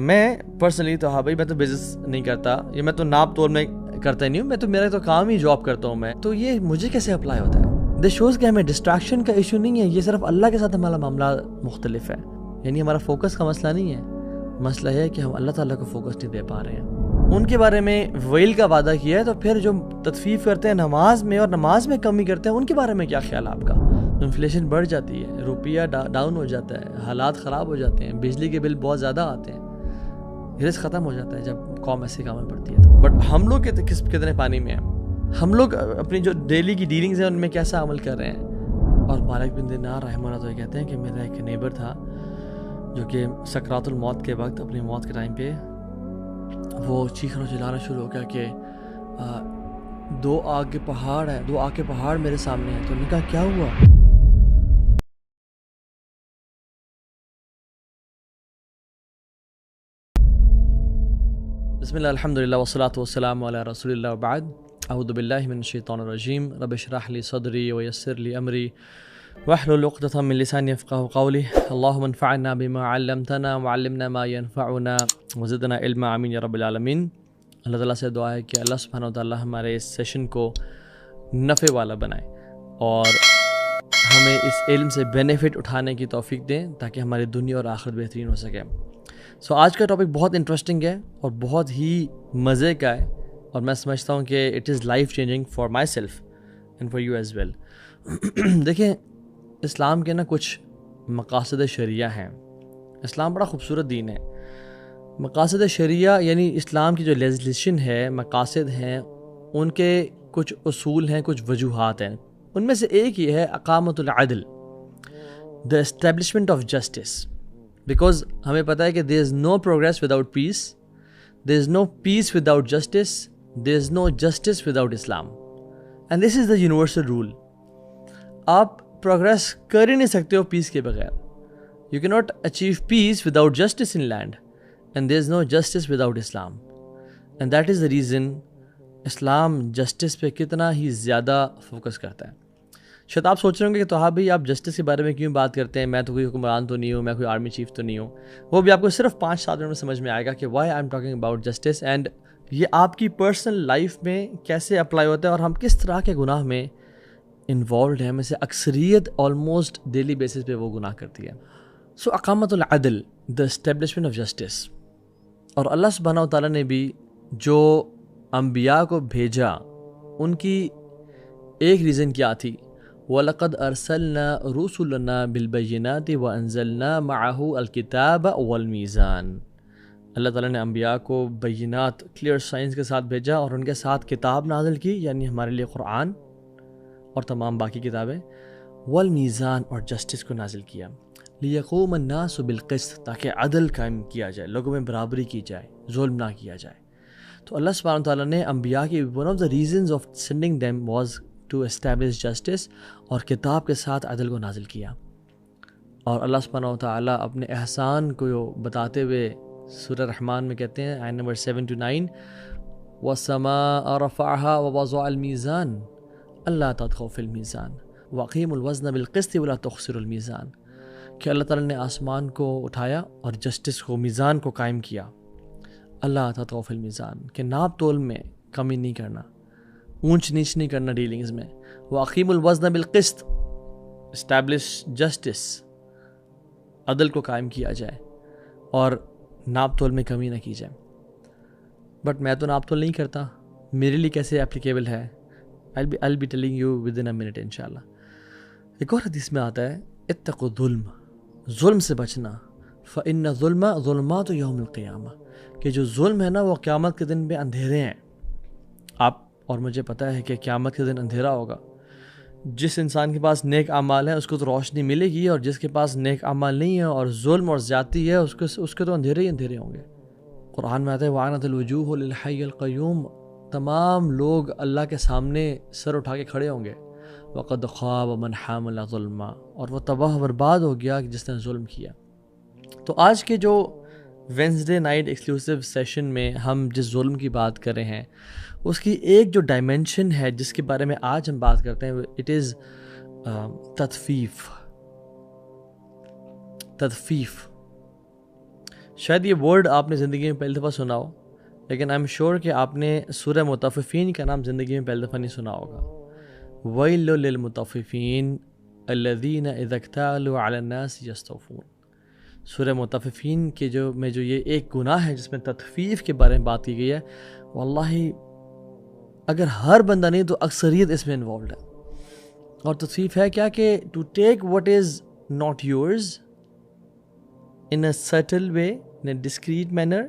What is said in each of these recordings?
میں پرسنلی تو ہاں بھائی میں تو بزنس نہیں کرتا، یہ میں تو ناپ تول میں کرتا ہی نہیں ہوں، میں تو میرا تو کام ہی جاب کرتا ہوں میں، تو یہ مجھے کیسے اپلائی ہوتا ہے؟ دس شوز کہ ہمیں ڈسٹریکشن کا ایشو نہیں ہے، یہ صرف اللہ کے ساتھ ہمارا معاملہ مختلف ہے. یعنی ہمارا فوکس کا مسئلہ نہیں ہے، مسئلہ ہے کہ ہم اللہ تعالیٰ کو فوکس نہیں دے پا رہے ہیں. ان کے بارے میں ویل کا وعدہ کیا ہے، تو پھر جو تطفیف کرتے ہیں نماز میں اور نماز میں کمی کرتے ہیں، ان کے بارے میں کیا خیال ہے آپ کا؟ انفلیشن بڑھ جاتی ہے، روپیہ ڈاؤن ہو جاتا ہے، حالات خراب ہو جاتے ہیں، بجلی کے بل بہت زیادہ آتے ہیں، رزق ختم ہو جاتا ہے جب قوم ایسے کام میں پڑتی ہے. تو بٹ ہم لوگ کتنے پانی میں ہیں؟ ہم لوگ اپنی جو ڈیلی کی ڈیلنگز ہیں ان میں کیسا عمل کر رہے ہیں؟ اور مالک بن دینار رحمہ اللہ تو یہ کہتے ہیں کہ میرا ایک نیبر تھا جو کہ سکرات الموت کے وقت، اپنی موت کے ٹائم پہ وہ چیخنا چلانا شروع ہو گیا کہ دو آگ کے پہاڑ میرے سامنے ہیں. تو انہوں نے کہا کیا ہوا؟ بسم اللہ الحمدللہ والصلاة والسلام علی رسول اللہ وبعد. اعوذ باللہ من الشیطان الرجیم. رب اشرح لی صدری ویسر لی امری واحلل عقدۃ من لسانی یفقہوا قولی. اللہم انفعنا بما علمتنا وعلمنا ما ينفعنا وزدنا علما. آمین یا رب العالمین. اللہ تعالیٰ سے دعا ہے کہ اللہ سبحانہ وتعالیٰ ہمارے اس سیشن کو نفع والا بنائے اور ہمیں اس علم سے بینیفٹ اٹھانے کی توفیق دیں تاکہ ہماری دنیا اور آخرت بہترین ہو سکے. سو آج کا ٹاپک بہت انٹرسٹنگ ہے اور بہت ہی مزے کا ہے، اور میں سمجھتا ہوں کہ it is life changing for myself and for you as well. دیکھیں، اسلام کے کچھ مقاصد شریعہ ہیں. اسلام بڑا خوبصورت دین ہے. مقاصد شریعہ یعنی اسلام کی جو لیجسلیشن ہے، مقاصد ہیں، ان کے کچھ اصول ہیں، کچھ وجوہات ہیں. ان میں سے ایک یہ ہے اقامت العدل، the establishment of justice. Because ہمیں پتہ ہے کہ there is no progress without peace, there is no peace without justice, there is no justice without Islam. And this is the universal rule. آپ پروگریس کر ہی نہیں سکتے ہو پیس کے بغیر. You can not achieve peace without justice in land, and there is no justice without Islam. And that is the reason Islam justice پہ کتنا ہی زیادہ فوکس کرتا ہے. شاید آپ سوچ رہے ہوں گے کہ تو ہاں بھائی آپ جسٹس کے بارے میں کیوں بات کرتے ہیں، میں تو کوئی حکمران تو نہیں ہوں، میں کوئی آرمی چیف تو نہیں ہوں. وہ بھی آپ کو صرف 5-7 منٹ میں سمجھ میں آئے گا کہ why I am talking about justice, and یہ آپ کی پرسنل لائف میں کیسے اپلائی ہوتا ہے اور ہم کس طرح کے گناہ میں انوالوڈ ہیں. میں سے اکثریت آلموسٹ ڈیلی بیسس پہ وہ گناہ کرتی ہے. سو اقامت العدل، دا اسٹیبلشمنٹ آف جسٹس. اور اللہ سبحانہ و تعالیٰ نے بھی جو انبیاء کو بھیجا ان کی ایک ریزن کیا تھی؟ وَلَقَدْ أَرْسَلْنَا رُسُلَنَا بِالْبَيِّنَاتِ وَأَنزَلْنَا مَعَهُ الْكِتَابَ وَالْمِيزَانَ. اللہ تعالیٰ نے انبیاء کو بینات، کلیئر سائنس کے ساتھ بھیجا اور ان کے ساتھ کتاب نازل کی، یعنی ہمارے لیے قرآن اور تمام باقی کتابیں، والمیزان، اور جسٹس کو نازل کیا. لیقوم الناس بالقسط، تاکہ عدل قائم کیا جائے، لوگوں میں برابری کی جائے، ظلم نہ کیا جائے. تو اللہ سبحانہ تعالیٰ نے انبیاء کی one of the reasons of sending them was to establish justice, اور کتاب کے ساتھ عدل کو نازل کیا. اور اللہ سبحانہ تعالیٰ اپنے احسان کو بتاتے ہوئے سورہ رحمان میں کہتے ہیں، آیت نمبر 7-9، وَالسَّمَاءَ رَفَعَهَا وَوَضَعَ الْمِيزَانَ أَلَّا تَطْغَوْا فِي الْمِيزَانِ وَأَقِيمُوا الْوَزْنَ بِالْقِسْطِ وَلَا تُخْسِرُوا الْمِيزَانَ. کہ اللہ تعالیٰ نے آسمان کو اٹھایا اور جسٹس کو، میزان کو قائم کیا. اللہ تطغوا فی المیزان، کہ ناپ تول میں کمی نہیں کرنا، اونچ نیچ نہیں کرنا ڈیلنگز میں. وَأَقِيمُوا الْوَزْنَ بِالْقِسْطِ، اسٹیبلش جسٹس، عدل کو قائم کیا جائے اور ناپ تول میں کمی نہ کی جائے. بٹ میں تو ناپ تول نہیں کرتا، میرے لیے کیسے اپلیکیبل ہے؟ I'll be telling you within a minute انشاءاللہ. ایک اور حدیث میں آتا ہے، اتقوا الظلم، ظلم سے بچنا. فإن الظلم ظلمات یوم القیامہ، کہ جو ظلم ہے نا وہ قیامت کے دن میں اندھیرے ہیں. آپ اور مجھے پتہ ہے کہ قیامت کے دن اندھیرا ہوگا. جس انسان کے پاس نیک اعمال ہیں اس کو تو روشنی ملے گی، اور جس کے پاس نیک اعمال نہیں ہے اور ظلم اور زیادتی ہے اس کے تو اندھیرے ہی اندھیرے ہوں گے. قرآن میں آتا ہے وَعَنَتِ الْوُجُوهُ لِلْحَيِّ الْقَيُّومِ، تمام لوگ اللہ کے سامنے سر اٹھا کے کھڑے ہوں گے. وَقَدْ خَابَ مَنْ حَمَلَ ظُلْمًا، اور وہ تباہ برباد ہو گیا جس نے ظلم کیا. تو آج کے جو وینسڈے نائٹ ایکسکلوسیو سیشن میں ہم جس ظلم کی بات کر رہے ہیں اس کی ایک جو ڈائمینشن ہے جس کے بارے میں آج ہم بات کرتے ہیں، اٹ از تطفیف. شاید یہ ورڈ آپ نے زندگی میں پہلی دفعہ سنا ہو، لیکن آئی ایم شیور کہ آپ نے سورہ مطففین کا نام زندگی میں پہلی دفعہ نہیں سنا ہوگا۔ ویل للمطففین الذین اذا اکتالوا علی الناس یستوفون۔ سورہ مطففین کے جو یہ ایک گناہ ہے جس میں تطفیف کے بارے میں بات کی گئی ہے، واللہ اگر ہر بندہ نہیں تو اکثریت اس میں انوالوڈ ہے۔ اور تطفیف ہے کیا کہ to take what is not yours in a subtle way, in a discreet manner،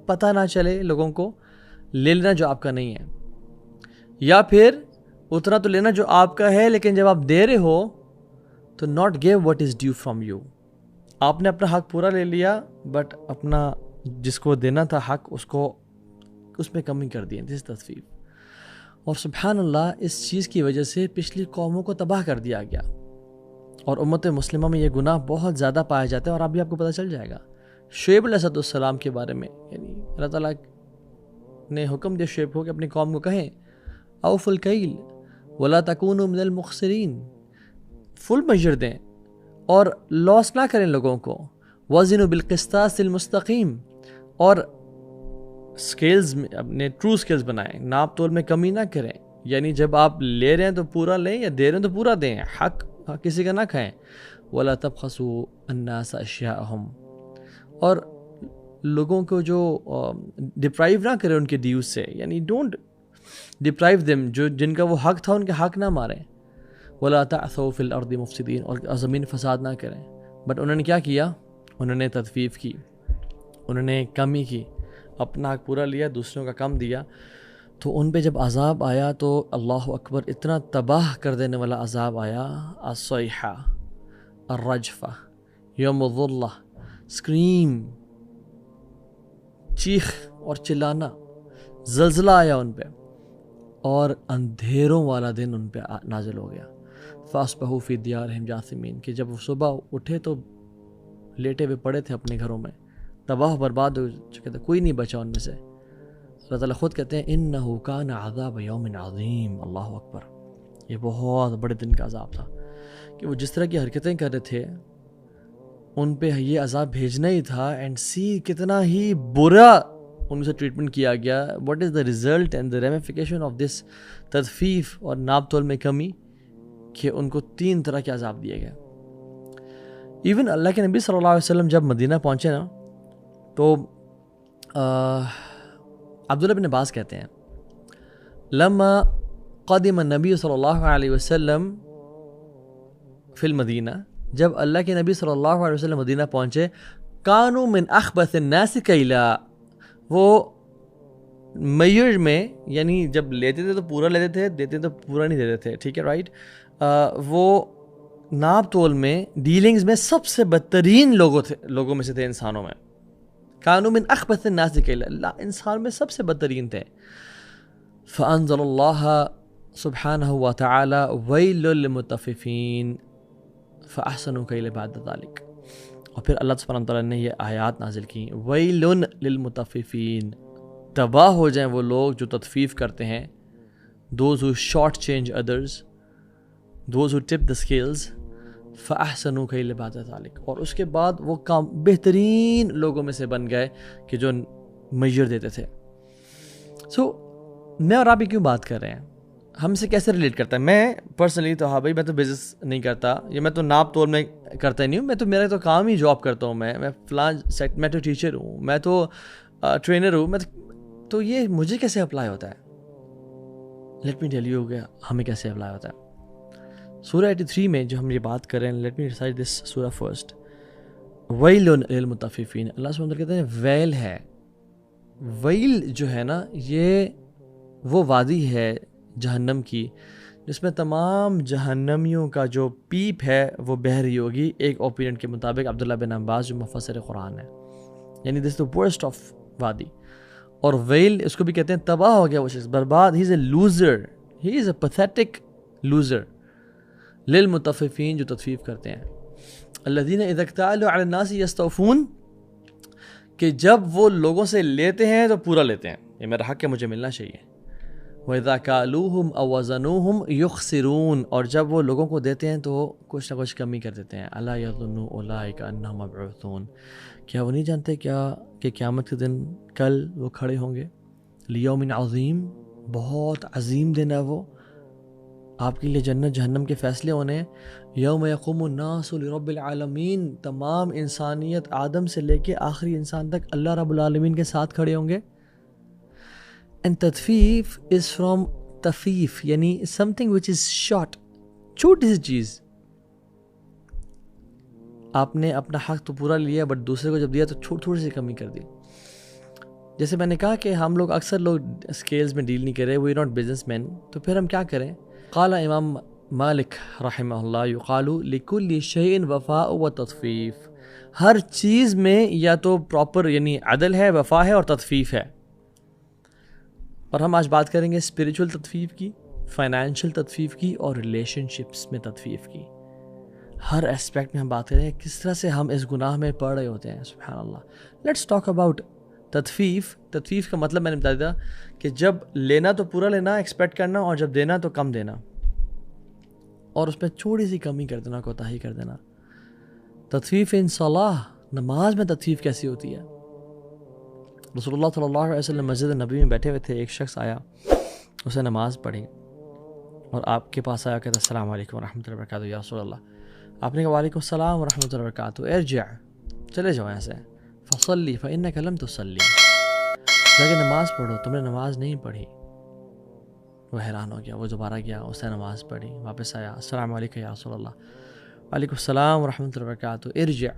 پتہ نہ چلے لوگوں کو، لے لینا جو آپ کا نہیں ہے، یا پھر اتنا تو لینا جو آپ کا ہے لیکن جب آپ دے رہے ہو تو not give what is due from you۔ آپ نے اپنا حق پورا لے لیا بٹ اپنا جس کو دینا تھا حق اس میں کمی کر دی۔ دس تطفیف۔ اور سبحان اللہ اس چیز کی وجہ سے پچھلی قوموں کو تباہ کر دیا گیا، اور امت مسلمہ میں یہ گناہ بہت زیادہ پایا جاتا ہے، اور ابھی آپ کو پتہ چل جائے گا۔ شعیب علیہ السلام کے بارے میں یعنی اللہ تعالیٰ نے حکم دیا شعیب کو کہ اپنی قوم کو کہیں اوف الکیل ولا تکونوا من المخسرین، فل میجر دیں اور لاس نہ کریں لوگوں کو، وزنوا بالقسطاس المستقیم، اور سکیلز میں اپنے ٹرو سکیلز بنائیں، ناپ تول میں کمی نہ کریں، یعنی جب آپ لے رہے ہیں تو پورا لیں یا دے رہے ہیں تو پورا دیں، حق کسی کا نہ کھائیں۔ وَلَا تَبْخَسُوا النَّاسَ أَشْيَاءَهُمْ، اور لوگوں کو جو ڈپرائیو نہ کریں ان کے ڈیوز سے، یعنی ڈونٹ ڈپرائیو دیم، جو جن کا وہ حق تھا ان کے حق نہ ماریں۔ وَلَا تَعْثَوْا فِي الْأَرْضِ مُفْسِدِينَ، اور زمین فساد نہ کریں۔ بٹ انہوں نے کیا کیا؟ انہوں نے تطفیف کی، انہوں نے کمی کی، اپنا حق پورا لیا، دوسروں کا کم دیا۔ تو ان پہ جب عذاب آیا تو اللہ اکبر، اتنا تباہ کر دینے والا عذاب آیا، الصیحہ، الرجفہ، یوم الظلہ، اسکریم، چیخ اور چلانا، زلزلہ آیا ان پہ، اور اندھیروں والا دن ان پہ نازل ہو گیا۔ فاصبحوا فی دیارہم جاثمین، کہ جب وہ صبح اٹھے تو لیٹے ہوئے پڑے تھے اپنے گھروں میں، تباہ برباد ہو چکے تھے، کوئی نہیں بچا ان میں سے۔ اللہ تعالیٰ خود کہتے ہیں انہو کان عذاب یوم عظیم، اللہ اکبر، یہ بہت بڑے دن کا عذاب تھا کہ وہ جس طرح کی حرکتیں کر رہے تھے ان پہ یہ عذاب بھیجنا ہی تھا، اینڈ سی کتنا ہی برا ان سے ٹریٹمنٹ کیا گیا۔ What is the result and the ramification of this تطفیف اور ناپ تول میں کمی، کہ ان کو 3 طرح کے عذاب دیے گئے۔ ایون اللہ کے نبی صلی اللہ علیہ وسلم جب مدینہ پہنچے نا تو عبداللہ بن عباس کہتے ہیں لما قدم النبی صلی اللہ علیہ وسلم فی المدینہ، جب اللہ کے نبی صلی اللہ علیہ وسلم مدینہ پہنچے، کانوا من اخبث الناس کیلا، وہ میئر میں یعنی جب لیتے تھے تو پورا لیتے تھے، دیتے تو پورا نہیں دیتے تھے، ٹھیک ہے رائٹ، وہ ناپ تول میں ڈیلنگز میں سب سے بدترین لوگوں میں سے تھے، انسانوں میں۔ کانوا من اخبث الناس کیلا، اللہ انسان میں سب سے بدترین تھے۔ فانزل اللہ سبحانہ وتعالی ویل للمطففین فاحسنوا کیل بعد ذلک، اور پھر اللہ سبحانہ وتعالی نے یہ آیات نازل کی، ویل للمطففین، تباہ ہو جائیں وہ لوگ جو تطفیف کرتے ہیں، those who short change others، those who tip the scales، فَأَحْسَنُوا كَيْلَ بَعْدَ ذَلِكَ، اور اس کے بعد وہ کام بہترین لوگوں میں سے بن گئے کہ جو میجر دیتے تھے۔ میں اور آپ ہی کیوں بات کر رہے ہیں؟ ہم سے کیسے ریلیٹ کرتا ہے؟ میں پرسنلی تو ہاں بھائی، میں تو بزنس نہیں کرتا، یا میں تو ناپ تول میں کرتا ہی نہیں ہوں، میں تو میرا تو کام ہی جاب کرتا ہوں، میں فلاں سیٹ، میں تو ٹیچر ہوں، میں تو ٹرینر ہوں، تو یہ مجھے کیسے اپلائی ہوتا ہے؟ لیٹ می ٹیل یو کہ ہمیں کیسے اپلائی ہوتا ہے۔ سورہ 83 میں جو ہم یہ بات کر رہے ہیں، لیٹ می ریسائٹ دس سورہ فرسٹ، ویل للمطففین، اللہ سبحانہ وتعالیٰ کہتے ہیں ویل ہے۔ ویل جو ہے نا، یہ وہ وادی ہے جہنم کی جس میں تمام جہنمیوں کا جو پیپ ہے وہ بہہ رہی ہوگی، ایک اوپینین کے مطابق عبداللہ بن عباس جو مفسر قرآن ہے، یعنی دس دا ورسٹ آف وادی۔ اور ویل اس کو بھی کہتے ہیں تباہ ہو گیا وہ شخص، برباد، he is a loser, he is a pathetic loser. للمطففین، جو تطفیف کرتے ہیں، الذین اذا اکتالوا علی الناس یستوفون، کہ جب وہ لوگوں سے لیتے ہیں تو پورا لیتے ہیں، یہ میرا حق ہے، مجھے ملنا چاہیے۔ وَإِذَا كَالُوهُمْ أَوْ وَزَنُوهُمْ يُخْسِرُونَ، اور جب وہ لوگوں کو دیتے ہیں تو کچھ نہ کچھ کمی کر دیتے ہیں. أَلَا يَظُنُّ أُولَٰئِكَ أَنَّهُمْ مَبْعُوثُونَ، کیا وہ نہیں جانتے کیا کہ قیامت کے دن کل وہ کھڑے ہوں گے؟ لِيَوْمٍ عَظِيمٍ، بہت عظیم دن ہے وہ، آپ کے لیے جنت جہنم کے فیصلے ہونے ہیں. یوم یقوم الناس لرب العالمین، تمام انسانیت آدم سے لے کے آخری انسان تک اللہ رب العالمین کے ساتھ کھڑے ہوں گے. اینڈ تطفیف از فرام تفیف، یعنی something which is short، چھوٹی سی چیز. آپ نے اپنا حق تو پورا لیا بٹ دوسرے کو جب دیا تو تھوڑی سی کمی کر دی. جیسے میں نے کہا کہ ہم لوگ اکثر لوگ اسکیلز میں ڈیل نہیں کر رہے، وی ناٹ بزنس مین، تو پھر ہم کیا کریں؟ قال امام مالک رحمہ اللہ یقال لکل شیء وفاء و تطفیف، ہر چیز میں یا تو پراپر یعنی عدل ہے، وفا ہے اور تطفیف ہے. اور ہم آج بات کریں گے اسپریچول تطفیف کی، فائنینشیل تطفیف کی اور ریلیشن شپس میں تطفیف کی. ہر اسپیکٹ میں ہم بات کریں گے کس طرح سے ہم اس گناہ میں پڑ رہے ہوتے ہیں. سبحان اللہ. لیٹس ٹاک اباؤٹ تطفیف. تطفیف کا مطلب میں نے بتا دیا کہ جب لینا تو پورا لینا ایکسپیکٹ کرنا، اور جب دینا تو کم دینا، اور اس میں تھوڑی سی کمی کر دینا، کوتاہی کر دینا. تطفیف ان صلاح، نماز میں تطفیف کیسی ہوتی ہے؟ رسول اللہ صلی اللہ علیہ وسلم مسجد نبی میں بیٹھے ہوئے تھے، ایک شخص آیا، اسے نماز پڑھی اور آپ کے پاس آیا، کہتا السلام علیکم ورحمۃ اللہ وبرکاتہ یا رسول اللہ. آپ نے کہا وعلیکم السلام ورحمۃ اللہ وبرکاتہ، ارجع، چلے جاؤ یہاں سے، فصلی فإنک لم تصلی، جا کے نماز پڑھو، تم نے نماز نہیں پڑھی. وہ حیران ہو گیا، وہ دوبارہ گیا، اس نے نماز پڑھی، واپس آیا، السلام علیکم یا رسول اللہ، وعلیکم السلام ورحمۃ اللہ وبرکاتہ، ارجع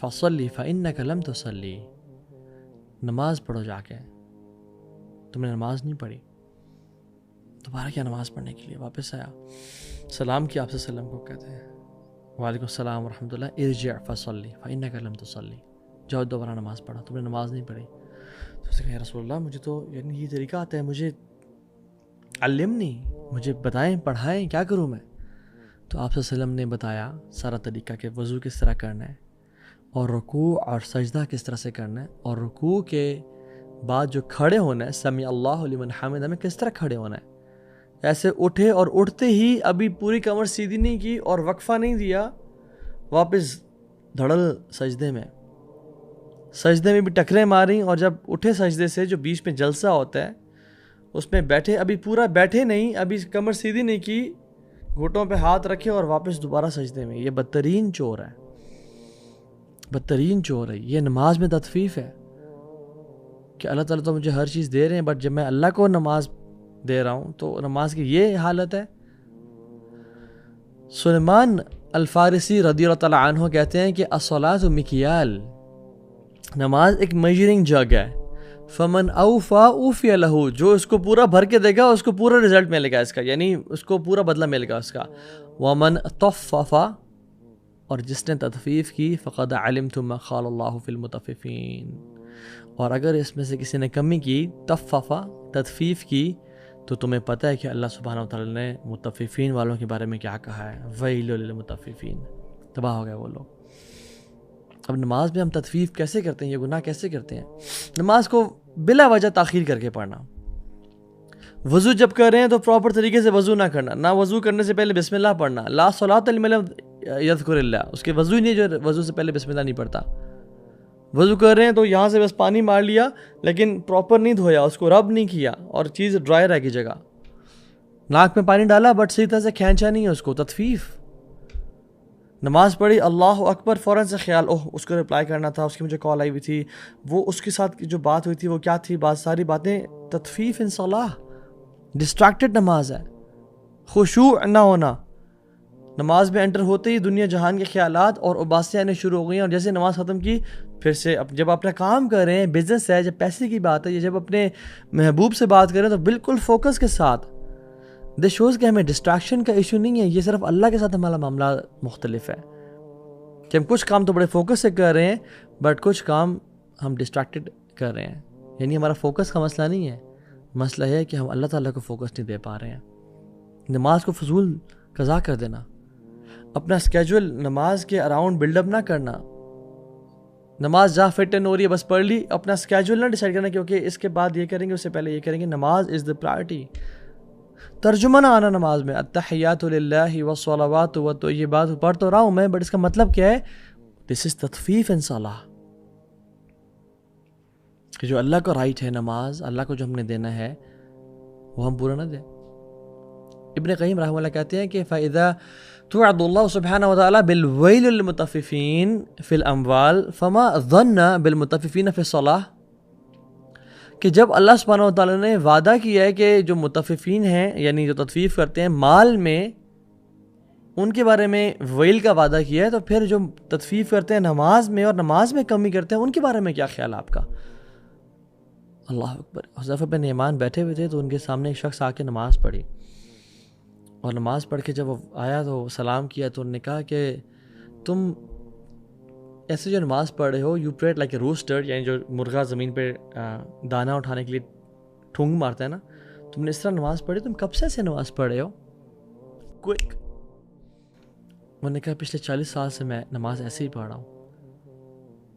فصلی فإنک لم تصلی، نماز پڑھو جا کے، تم نے نماز نہیں پڑھی. دوبارہ کیا نماز پڑھنے کے لیے، واپس آیا، سلام کیا آپ سے، وسلم کو کہتے ہیں وعلیکم السلام ورحمۃ اللہ، ارجع فصلی فإنک لم تصلی، جاؤ دوبارہ نماز پڑھو، تم نے نماز نہیں پڑھی. تو اس نے کہا یا رسول اللہ مجھے تو یعنی یہ طریقہ آتا ہے، مجھے علمنی، مجھے بتائیں، پڑھائیں، کیا کروں میں؟ تو آپ صلی اللہ علیہ وسلم نے بتایا سارا طریقہ کہ وضو کس طرح کرنا ہے، اور رکوع اور سجدہ کس طرح سے کرنا ہے، اور رکوع کے بعد جو کھڑے ہونا ہے، سمیع اللہ لمن حمدہ میں کس طرح کھڑے ہونا ہے. ایسے اٹھے اور اٹھتے ہی ابھی پوری کمر سیدھی نہیں کی اور وقفہ نہیں دیا، واپس دھڑل سجدے میں، سجدے میں بھی ٹکریں ماری، اور جب اٹھے سجدے سے جو بیچ میں جلسہ ہوتا ہے اس میں بیٹھے، ابھی پورا بیٹھے نہیں، ابھی کمر سیدھی نہیں کی، گھٹوں پہ ہاتھ رکھے اور واپس دوبارہ سجدے میں. یہ بدترین چور ہے، بدترین چور ہے. یہ نماز میں تطفیف ہے کہ اللہ تعالیٰ تو مجھے ہر چیز دے رہے ہیں، بٹ جب میں اللہ کو نماز دے رہا ہوں تو نماز کی یہ حالت ہے. سلیمان الفارسی رضی اللہ تعالیٰ عنہ کہتے ہیں کہ الصلاۃ مکیال، نماز ایک میجرنگ جگ ہے. فمن اوفا اوفی لہ، جو اس کو پورا بھر کے دے گا اس کو پورا رزلٹ ملے گا اس کا، یعنی اس کو پورا بدلہ ملے گا اس کا. ومن طففا، اور جس نے تطفیف کی، فقد علمتم ما قال اللہ فی المطففین، اور اگر اس میں سے کسی نے کمی کی، طففا تطفیف کی، تو تمہیں پتہ ہے کہ اللہ سبحانہ وتعالی نے مطففین والوں کے بارے میں کیا کہا ہے، ویل للمطففین، تباہ ہو گئے وہ لوگ. اب نماز میں ہم تطفیف کیسے کرتے ہیں، یہ گناہ کیسے کرتے ہیں؟ نماز کو بلا وجہ تاخیر کر کے پڑھنا. وضو جب کر رہے ہیں تو پراپر طریقے سے وضو نہ کرنا، نہ وضو کرنے سے پہلے بسم اللہ پڑھنا، لا صلاۃ لمن لم یذکر اللہ، اس کے وضو ہی نہیں جو وضو سے پہلے بسم اللہ نہیں پڑھتا. وضو کر رہے ہیں تو یہاں سے بس پانی مار لیا لیکن پراپر نہیں دھویا، اس کو رب نہیں کیا اور چیز ڈرائی رہ گئی جگہ، ناک میں پانی ڈالا بٹ صحیح طرح سے کھینچا نہیں ہے اس کو، تطفیف. نماز پڑھی، اللہ اکبر، فوراً سے خیال، اوہ اس کو رپلائی کرنا تھا، اس کی مجھے کال آئی ہوئی تھی، وہ اس کے ساتھ جو بات ہوئی تھی وہ کیا تھی، ساری باتیں. تطفیف ان صلاح، ڈسٹریکٹڈ نماز ہے، خشوع نہ ہونا. نماز میں انٹر ہوتے ہی دنیا جہان کے خیالات اور اباسیاں آنے شروع ہو گئی ہیں، اور جیسے نماز ختم کی پھر سے جب اپنا کام کر رہے ہیں، بزنس ہے، جب پیسے کی بات ہے، یا جب اپنے محبوب سے بات کریں تو بالکل فوکس کے ساتھ. دس شوز کہ ہمیں ڈسٹریکشن کا ایشو نہیں ہے، یہ صرف اللہ کے ساتھ ہمارا معاملہ مختلف ہے کہ ہم کچھ کام تو بڑے فوکس سے کر رہے ہیں بٹ کچھ کام ہم ڈسٹریکٹڈ کر رہے ہیں. یعنی ہمارا فوکس کا مسئلہ نہیں ہے، مسئلہ ہے کہ ہم اللہ تعالیٰ کو فوکس نہیں دے پا رہے ہیں. نماز کو فضول قضا کر دینا، اپنا اسکیجول نماز کے اراؤنڈ بلڈ اپ نہ کرنا. نماز جہاں فٹ اینڈ ہو رہی ہے بس پڑھ لی، اپنا اسکیجول نہ ڈیسائیڈ کرنا کیونکہ اس کے بعد یہ کریں گے، اس سے پہلے یہ کریں گے. نماز از دا پرائرٹی. ترجمہ نہ آنا نماز میں، التحیات للہ والصلوات والطیبات پڑھ تو رہا ہوں میں، بٹ اس کا مطلب کیا ہے؟ دس از تطفیف ان صلاح، کہ جو اللہ کا رائٹ ہے نماز، اللہ کو جو ہم نے دینا ہے وہ ہم پورا نہ دیں۔ ابن قیم رحمہ اللہ کہتے ہیں کہ فَإِذَا تُوعَدُ اللَّهُ سُبْحَانَهُ وَتَعَالَى بِالْوَيْلِ لِلْمُطَفِّفِينَ فِي الْأَمْوَالِ فَمَا ظَنَّ بِالْمُطَفِّفِينَ فِي الصَّلَاةِ، کہ جب اللہ سبحانہ وتعالیٰ نے وعدہ کیا ہے کہ جو مطففین ہیں یعنی جو تطفیف کرتے ہیں مال میں، ان کے بارے میں ویل کا وعدہ کیا ہے، تو پھر جو تطفیف کرتے ہیں نماز میں اور نماز میں کمی کرتے ہیں ان کے بارے میں کیا خیال آپ کا؟ اللہ اکبر۔ حذیفہ بن یمان بیٹھے ہوئے تھے تو ان کے سامنے ایک شخص آ کے نماز پڑھی، اور نماز پڑھ کے جب وہ آیا تو سلام کیا تو انہوں نے کہا کہ تم ایسے جو نماز پڑھ رہے ہو، یو پریٹ لائک اے روسٹر، یعنی جو مرغا زمین پہ دانہ اٹھانے کے لیے ٹھونگ مارتا ہے نا، تم نے اس طرح نماز پڑھی، تم کب سے ایسے نماز پڑھ رہے ہو؟ کوئک۔ انہوں نے کہا پچھلے 40 سال سے میں نماز ایسے ہی پڑھ رہا ہوں۔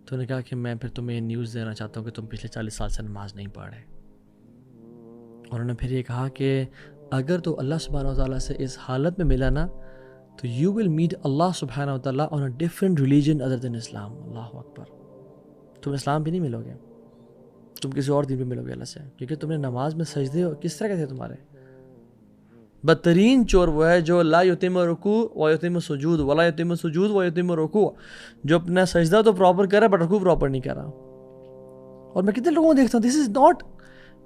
تو انہوں نے کہا کہ میں پھر تمہیں نیوز دینا چاہتا ہوں کہ تم پچھلے 40 سال سے نماز نہیں پڑھ رہے۔ اور انہوں نے پھر یہ کہا کہ اگر تو اللہ سبحانہ وتعالیٰ سے اس حالت میں ملا نا تو یو ول میٹ اللہ سبحانہ وتعالیٰ آن اے ڈفرنٹ ریلیجن ادر دین اسلام۔ اللہ اکبر۔ تم اسلام بھی نہیں ملو گے، تم کسی اور دین پہ ملو گے اللہ سے، کیونکہ تم نے نماز میں سجدے کس طرح کے تھے تمہارے؟ بدترین چور وہ ہے جو لا یتم رکوع و یتم سجود ولا یتم سجود و یتم رکوع، جو اپنا سجدہ تو پراپر کر رہا ہے بٹ رکوع پراپر نہیں کر رہا۔ اور میں کتنے لوگوں کو دیکھتا ہوں دس از ناٹ،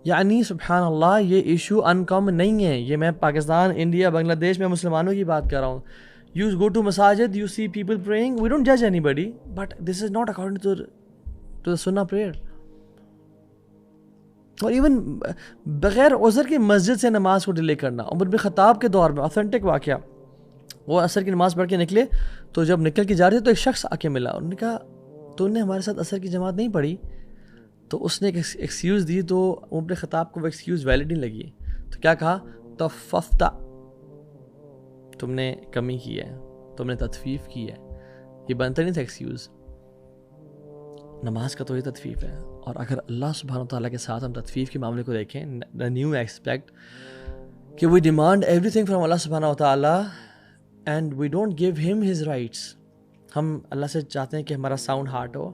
یعنی سبحان اللہ یہ ایشو ان کامن نہیں ہے، یہ میں پاکستان، انڈیا، بنگلہ دیش میں مسلمانوں کی بات کر رہا ہوں۔ یو گو ٹو مساجد، you see people praying, we don't جج anybody, but this is not according to the سنہ پریئر۔ اور ایون بغیر عذر کی مسجد سے نماز کو ڈیلے کرنا، عمر بن خطاب کے دور میں اوتھینٹک واقعہ، وہ عصر کی نماز پڑھ کے نکلے تو جب نکل کے جا رہے تھے تو ایک شخص آ کے ملا، انہوں نے کہا تو نے ہمارے ساتھ عصر کی جماعت نہیں پڑھی؟ تو اس نے ایک ایکسکیوز دی، تو عمر بن خطاب کو وہ ایکسکیوز ویلڈ نہیں لگی، تو کیا کہا؟ تففتا، تم نے کمی کی ہے، تم نے تطفیف کی ہے۔ یہ بنتا نہیں تھا ایکسکیوز، نماز کا تو یہ تطفیف ہے۔ اور اگر اللہ سبحانہ وتعالیٰ کے ساتھ ہم تطفیف کے معاملے کو دیکھیں، the new aspect کہ we demand everything from اللہ سبحانہ وتعالیٰ and we don't give him his rights۔ ہم اللہ سے چاہتے ہیں کہ ہمارا ساؤنڈ ہارٹ ہو،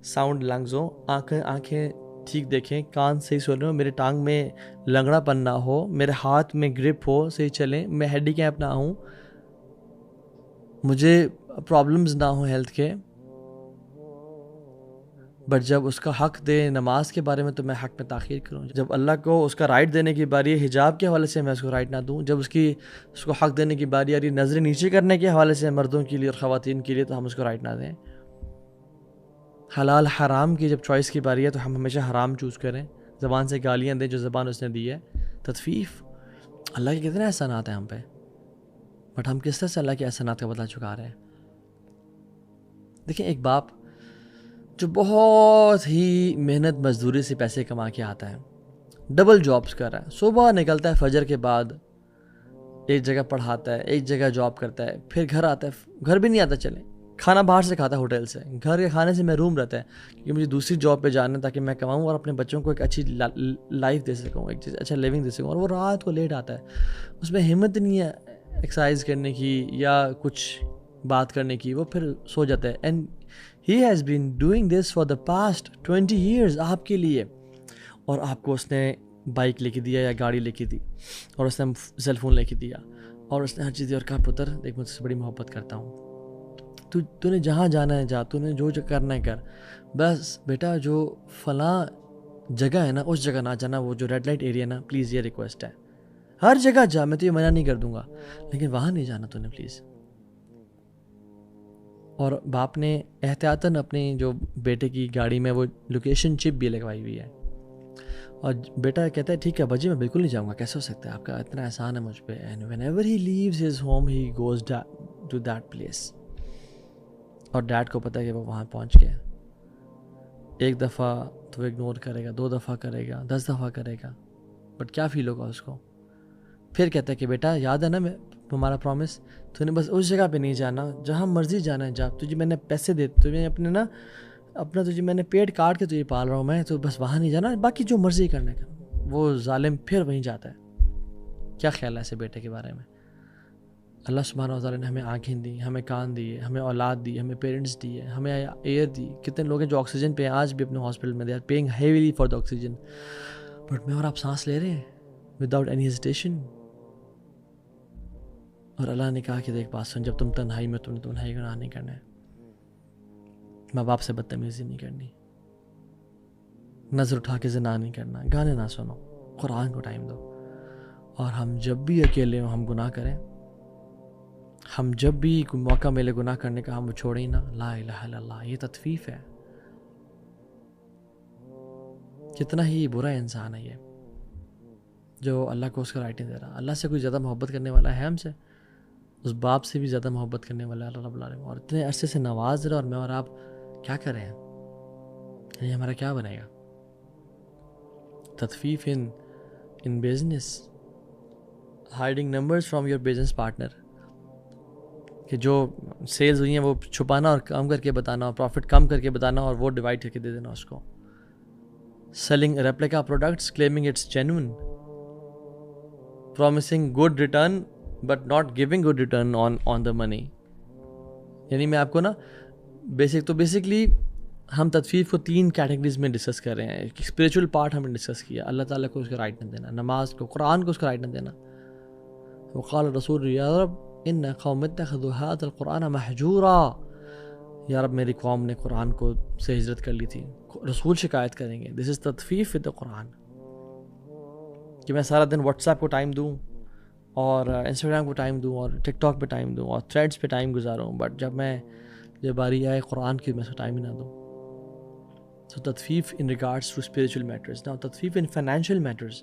ساؤنڈ لنگز ہو، آنکھیں ٹھیک دیکھیں، کان صحیح سن رہے ہو، میرے ٹانگ میں لنگڑا پن نہ ہو، میرے ہاتھ میں گرپ ہو، صحیح چلیں، میں ہینڈی کیپ نہ ہوں، مجھے پرابلمز نہ ہوں ہیلتھ کے، بٹ جب اس کا حق دے نماز کے بارے میں تو میں حق میں تاخیر کروں۔ جب اللہ کو اس کا رائٹ دینے کی باری ہے حجاب کے حوالے سے میں اس کو رائٹ نہ دوں، جب اس کو حق دینے کی باری آ رہی نظریں نیچے کرنے کے حوالے سے مردوں کے لیے اور خواتین کے لیے تو ہم اس کو رائٹ نہ دیں۔ حلال حرام کی جب چوائس کی باری ہے تو ہم ہمیشہ حرام چوز کریں، زبان سے گالیاں دیں جو زبان اس نے دی ہے۔ تطفیف، اللہ کے کتنے احسانات ہیں ہم پہ، بٹ ہم کس طرح سے اللہ کے احسانات کا بدلہ چکا رہے ہیں۔ دیکھیں ایک باپ جو بہت ہی محنت مزدوری سے پیسے کما کے آتا ہے، ڈبل جابز کر رہا ہے، صبح نکلتا ہے فجر کے بعد ایک جگہ پڑھاتا ہے، ایک جگہ جاب کرتا ہے، پھر گھر آتا ہے، گھر بھی نہیں آتا، چلیں کھانا باہر سے کھاتا ہے ہوٹل سے، گھر کے کھانے سے محروم رہتا ہے کیونکہ مجھے دوسری جاب پہ جانا ہے تاکہ میں کماؤں اور اپنے بچوں کو ایک اچھی لائف دے سکوں، ایک اچھا لیونگ دے سکوں، اور وہ رات کو لیٹ آتا ہے، اس میں ہمت نہیں ہے ایکسرسائز کرنے کی یا کچھ بات کرنے کی، وہ پھر سو جاتا ہے۔ And he has been doing this for the past 20 years آپ کے لیے، اور آپ کو اس نے بائک لے کے دیا یا گاڑی لے کے دی، اور اس نے سیل فون لے کے دیا، اور اس نے ہر چیز دی، اور کہا پتر دیکھ مجھ سے بڑی محبت کرتا ہوں، تو نے جہاں جانا ہے جا، تو نے جو کرنا ہے کر، بس بیٹا جو فلاں جگہ ہے نا اس جگہ نہ جانا، وہ جو ریڈ لائٹ ایریا نا پلیز، یہ ریکویسٹ ہے، ہر جگہ جا، میں تو یہ منع نہیں کر دوں گا لیکن وہاں نہیں جانا تو نے پلیز۔ اور باپ نے احتیاطاً اپنی جو بیٹے کی گاڑی میں وہ لوکیشن چپ بھی لگوائی ہوئی ہے، اور بیٹا کہتا ہے ٹھیک ہے بجی میں بالکل نہیں جاؤں گا، کیسے ہو سکتا ہے، آپ کا اتنا احسان ہے مجھ پہ، and whenever he leaves his home he goes to that place, اور ڈیڈ کو پتہ ہے کہ وہ وہاں پہنچ گیا، ایک دفعہ تو اگنور کرے گا، 2 دفعہ کرے گا، 10 دفعہ کرے گا، بٹ کیا فیل ہوگا اس کو؟ پھر کہتا ہے کہ بیٹا یاد ہے نا ہمارا پرومس، تو نے بس اس جگہ پہ نہیں جانا، جہاں مرضی جانا ہے جا، تجھے میں نے پیسے دے، تجھے اپنے نا اپنا تجھے میں نے پیٹ کاٹ کے تجھے پال رہا ہوں میں، تو بس وہاں نہیں جانا، باقی جو مرضی کرنے کا۔ وہ ظالم پھر وہیں جاتا ہے، کیا خیال ہے ایسے بیٹے کے بارے میں؟ اللہ سبحانہ و تعالیٰ نے ہمیں آنکھیں دی, ہمیں کان دیے, ہمیں اولاد دی, ہمیں پیرنٹس دیے, ہمیں ایئر دی. کتنے لوگ ہیں جو آکسیجن پہ ہیں آج بھی اپنے ہاسپٹل میں, they are paying heavily for the oxygen, but میں اور آپ سانس لے رہے ہیں وداؤٹ اینی ہیزیٹیشن. اور اللہ نے کہا کہ دیکھ بات سن, جب تم تنہائی میں تم نے تنہائی گناہ نہیں کرنا ہے, ماں باپ سے بدتمیزی نہیں کرنی, نظر اٹھا کے زنا نہیں کرنا, گانے نہ سنو, قرآن کو ٹائم دو. اور ہم جب بھی اکیلے ہوں ہم گناہ کریں, ہم جب بھی کوئی موقع ملے گناہ کرنے کا ہم وہ چھوڑیں نا. لا الہ الا اللہ, یہ تطفیف ہے. کتنا ہی برا انسان ہے یہ جو اللہ کو اس کا رائٹ نہیں دے رہا. اللہ سے کوئی زیادہ محبت کرنے والا ہے ہم سے, اس باپ سے بھی زیادہ محبت کرنے والا ہے اللہ رب العالمین, اور اتنے عرصے سے نواز رہا, اور میں اور آپ کیا کر رہے ہیں؟ یعنی ہمارا کیا بنے گا؟ تطفیف in business, hiding numbers from your business partner, کہ جو سیلز ہوئی ہیں وہ چھپانا اور کم کر کے بتانا, اور پروفٹ کم کر کے بتانا اور وہ ڈیوائڈ کر کے دے دینا اس کو. Selling replica products claiming it's genuine, promising good return but not giving good return on the money. یعنی میں آپ کو نا بیسکلی ہم تطفیف کو 3 کیٹیگریز میں ڈسکس کر رہے ہیں. ایک اسپریچول پارٹ ہم نے ڈسکس کیا, اللہ تعالیٰ کو اس کا رائٹ نہ دینا, نماز کو, قرآن کو اس کا رائٹ نہ دینا. وقال رسول یا رب ان قوم اتخذوا هذا القرآن مہجورا, یا رب میری قوم نے قرآن کو سے ہجرت کر لی تھی. رسول شکایت کریں گے. دس از تطفیف ود دا قرآن, کہ میں سارا دن واٹس ایپ کو ٹائم دوں اور انسٹاگرام کو ٹائم دوں اور ٹک ٹاک پہ ٹائم دوں اور تھریڈس پہ ٹائم گزاروں, بٹ جب باری آئے قرآن کی میں اس کو ٹائم ہی نہ دوں. So تطفیف in regards to spiritual matters. Now تطفیف in financial matters,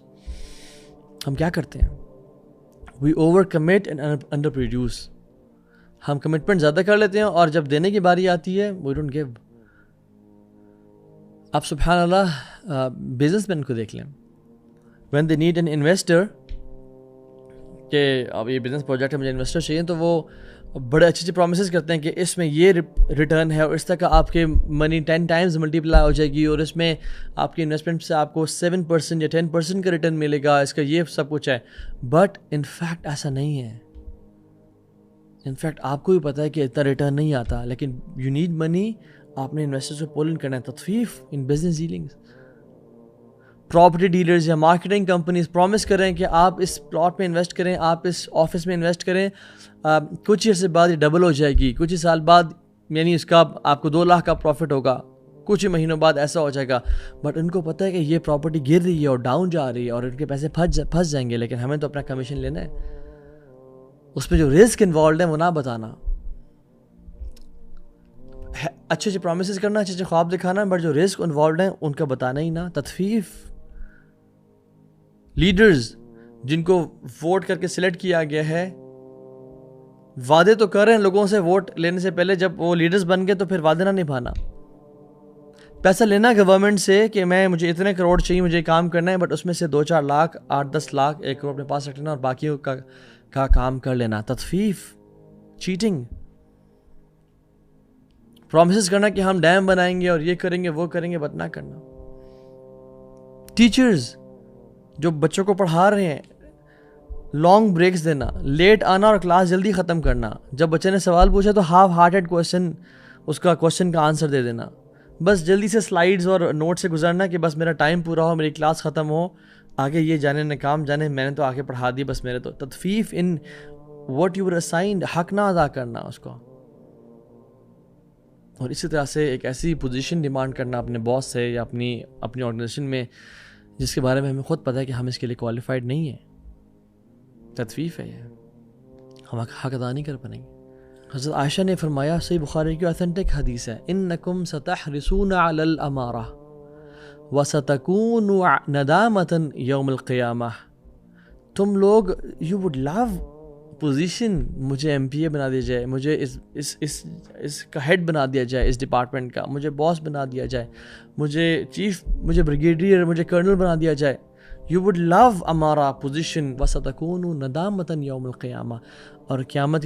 ہم کیا کرتے ہیں؟ We over commit and under produce. ہم کمٹمنٹ زیادہ کر لیتے ہیں اور جب دینے کی باری آتی ہے we don't give. آپ سبحان اللہ بزنس مین کو دیکھ لیں, when they need an investor, کہ اب یہ بزنس پروجیکٹ ہے مجھے انویسٹر چاہیے, تو وہ بڑے اچھے پرومسز کرتے ہیں کہ اس میں یہ ریٹرن ہے اور اس طرح کا آپ کے منی 10 ٹائمز ملٹیپلائی ہو جائے گی, اور اس میں آپ کی انویسٹمنٹ سے آپ کو 7% یا 10% کا ریٹرن ملے گا, اس کا یہ سب کچھ ہے. بٹ ان فیکٹ ایسا نہیں ہے. ان فیکٹ آپ کو بھی پتہ ہے کہ اتنا ریٹرن نہیں آتا, لیکن یو نیڈ منی, آپ نے انویسٹر سے پول ان کرنا ہے. تطفیف in business dealings. Property dealers یا مارکیٹنگ کمپنیز پرومس کریں کہ آپ اس پلاٹ میں انویسٹ کریں, آپ اس آفس میں انویسٹ کریں, کچھ عرصے بعد یہ ڈبل ہو جائے گی, کچھ ہی سال بعد یعنی اس کا آپ کو 2 لاکھ کا پروفٹ ہوگا, کچھ ہی مہینوں بعد ایسا ہو جائے گا. بٹ ان کو پتہ ہے کہ یہ پراپرٹی گر رہی ہے اور ڈاؤن جا رہی ہے اور ان کے پیسے پھنس جائیں گے, لیکن ہمیں تو اپنا کمیشن لینا ہے. اس میں جو رسک انوالوڈ ہے وہ نہ بتانا, اچھے پرومسز کرنا, اچھے خواب دکھانا, بٹ جو رسک انوالوڈ ہیں ان کا بتانا ہی نہ. تطفیف. لیڈرز جن کو ووٹ کر کے سلیکٹ کیا گیا ہے, وعدے تو کر رہے ہیں لوگوں سے ووٹ لینے سے پہلے, جب وہ لیڈرز بن گئے تو پھر وعدے نہ نبھانا. پیسہ لینا گورنمنٹ سے کہ مجھے اتنے کروڑ چاہیے, مجھے کام کرنا ہے, بٹ اس میں سے 2-4 لاکھ 8-10 لاکھ 1 کروڑ اپنے پاس رکھ لینا اور باقیوں کا کام کر لینا. تطفیف. چیٹنگ. پرومسز کرنا کہ ہم ڈیم بنائیں گے اور یہ کریں گے وہ کریں گے, بٹ نہ کرنا. ٹیچرز جو بچوں کو پڑھا رہے ہیں, لانگ بریکس دینا, لیٹ آنا اور کلاس جلدی ختم کرنا. جب بچے نے سوال پوچھا تو ہاف ہارٹیڈ کوشچن, اس کا کوشچن کا آنسر دے دینا, بس جلدی سے سلائیڈز اور نوٹ سے گزرنا کہ بس میرا ٹائم پورا ہو, میری کلاس ختم ہو, آگے یہ جانے نہ کام جانے, میں نے تو آگے پڑھا دی بس میرے تو. تطفیف in what you were assigned, حق نہ ادا کرنا اس کو. اور اسی طرح سے ایک ایسی پوزیشن ڈیمانڈ کرنا اپنے باس سے یا اپنی آرگنائزیشن میں جس کے بارے میں ہمیں خود پتہ ہے کہ ہم اس کے لیے کوالیفائڈ نہیں ہیں. تطفیف ہے یہ, ہم حق ادا نہیں کر پائیں گے. حضرت عائشہ نے فرمایا, صحیح بخاری کی اوتھینٹک حدیث ہے, انکم ستحرسون علی الامارہ وستکون ندامۃ یوم القیامہ. تم لوگ یو وڈ لو پوزیشن, مجھے MPA بنا دیا جائے, مجھے اس کا ہیڈ بنا دیا جائے, اس ڈپارٹمنٹ کا مجھے باس بنا دیا جائے, مجھے بریگیڈیئر, مجھے کرنل بنا دیا جائے. You would love ہمارا پوزیشن. وَسَتَكُونُ نَدَامَةً يَوْمَ الْقِيَامَةِ, اور قیامت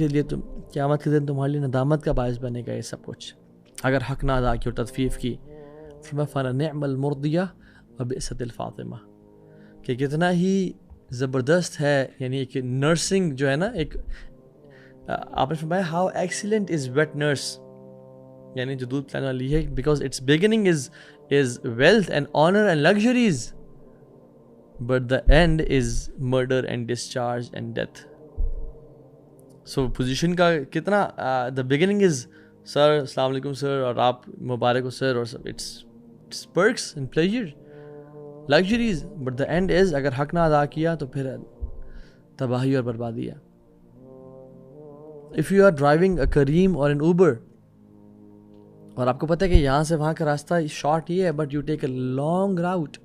کے دن تمہارے لیے ندامت کا باعث بنے گا یہ سب کچھ اگر حق نہ ادا کی اور تطفیف کی. فَنِعْمَ الْمُرْضِيَةُ وَبِئْسَتِ الْفَاطِمَةُ, کہ کتنا ہی زبردست ہے. یعنی ایک نرسنگ جو ہے نا, ایک آپ نے فرمایا how excellent is wet nurse, یعنی جو دودھ پلانے والی ہے, because its beginning is wealth and honour and luxuries, but the end is murder and discharge and death. So position کا کتنا, دا بگننگ از سر السلام علیکم سر, اور آپ مبارک ہو سر, اور سب it's perks and pleasure luxuries, but the end is اگر حق نہ ادا کیا تو پھر تباہی اور بربادی ہے. If you are driving a Careem اور این اوبر, اور آپ کو پتہ ہے کہ یہاں سے وہاں کا راستہ شارٹ یہ ہے, but you take a long route,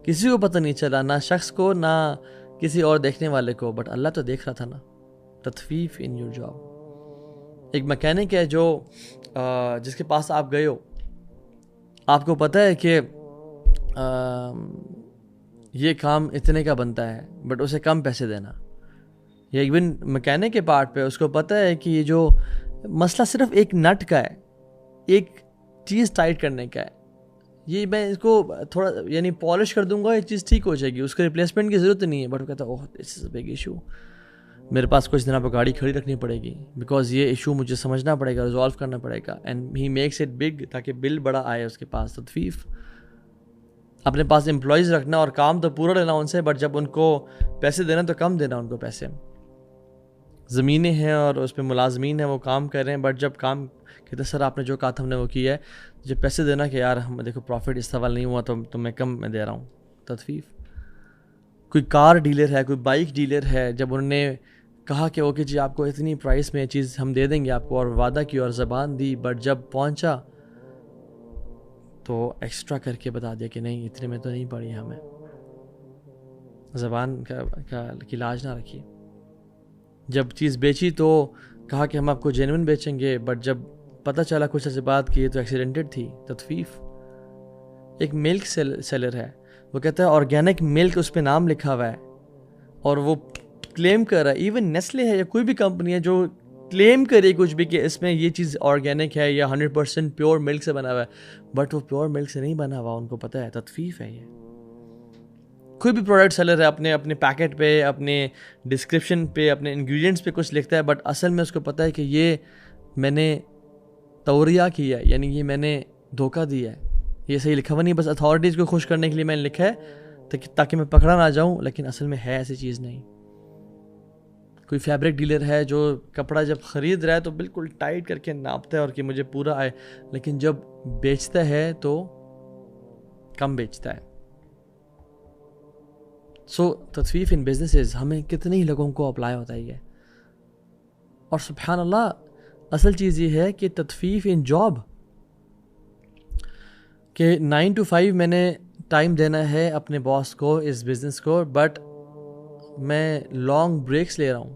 کسی کو پتہ نہیں چلا, نہ شخص کو نہ کسی اور دیکھنے والے کو, بٹ اللہ تو دیکھ رہا تھا نا. تطفیف ان یور جاب. ایک میکینک ہے جو جس کے پاس آپ گئے ہو, آپ کو پتہ ہے کہ یہ کام اتنے کا بنتا ہے, بٹ اسے کم پیسے دینا. یا ایون میکینک کے پارٹ پہ اس کو پتہ ہے کہ یہ جو مسئلہ صرف ایک نٹ کا ہے, ایک چیز ٹائٹ کرنے کا ہے, یہ میں اس کو تھوڑا یعنی پالش کر دوں گا, یہ چیز ٹھیک ہو جائے گی, اس کو ریپلیسمنٹ کی ضرورت نہیں ہے. بٹ وہ کہتا ہے اوہ دس از اے بگ ایشو, میرے پاس کچھ دنوں پہ گاڑی کھڑی رکھنی پڑے گی, بیکاز یہ ایشو مجھے سمجھنا پڑے گا, ریزالو کرنا پڑے گا. And he makes it big تاکہ بل بڑا آئے اس کے پاس. تطفیف, اپنے پاس امپلائیز رکھنا اور کام تو پورا لینا ان سے, بٹ جب ان کو پیسے دینا تو کم دینا ان کو پیسے. زمینیں ہیں اور اس پہ ملازمین ہیں, وہ کام کر رہے ہیں, بٹ جب کام کہتے سر آپ نے جو کہا تھا ہم نے وہ کیا ہے, جب پیسے دینا کہ یار ہم دیکھو پروفٹ اس سوال نہیں ہوا تو میں کم میں دے رہا ہوں. تطفیف. کوئی کار ڈیلر ہے, کوئی بائک ڈیلر ہے, جب انہوں نے کہا کہ اوکے جی آپ کو اتنی پرائس میں یہ چیز ہم دے دیں گے آپ کو, اور وعدہ کی اور زبان دی, بٹ جب پہنچا تو ایکسٹرا کر کے بتا دیا کہ نہیں اتنے میں تو نہیں پڑی ہمیں. زبان کا لاج نہ رکھی. جب چیز بیچی تو کہا کہ ہم آپ کو جینوئن بیچیں گے, بٹ جب پتہ چلا کچھ ایسی بات کی تو ایکسیڈنٹڈ تھی. تطفیف. ایک ملک سیلر ہے, وہ کہتا ہے آرگینک ملک اس پہ نام لکھا ہوا ہے, اور وہ کلیم کر رہا ہے, ایون نیسلے ہے یا کوئی بھی کمپنی ہے جو کلیم کرے کچھ بھی کہ اس میں یہ چیز آرگینک ہے یا 100% پیور ملک سے بنا ہوا ہے, بٹ وہ پیور ملک سے نہیں بنا ہوا, ان کو پتہ ہے. تطفیف ہے یہ. کوئی بھی پروڈکٹ سیلر ہے اپنے پیکٹ پہ, اپنے ڈسکرپشن پہ, اپنے انگریڈینٹس پہ کچھ لکھتا ہے, بٹ اصل میں اس کو پتہ ہے کہ یہ میں نے توریہ کیا ہے, یعنی یہ میں نے دھوکہ دیا ہے, یہ صحیح لکھا ہوا نہیں, بس اتھارٹیز کو خوش کرنے کے لیے میں نے لکھا ہے تاکہ میں پکڑا نہ جاؤں, لیکن اصل میں ہے ایسی چیز نہیں. کوئی فیبرک ڈیلر ہے جو کپڑا جب خرید رہا ہے تو بالکل ٹائٹ کر کے ناپتا ہے اور کہ مجھے پورا آئے, لیکن جب بیچتا ہے تو کم بیچتا ہے. سو تطفیف ان بزنسز ہمیں کتنے ہی لوگوں کو اپلائی ہوتا ہے یہ. اور سبحان اللہ اصل چیز یہ ہے کہ تطفیف ان جاب, کہ 9 to 5 میں نے ٹائم دینا ہے اپنے باس کو, اس بزنس کو, بٹ میں لانگ بریکس لے رہا ہوں,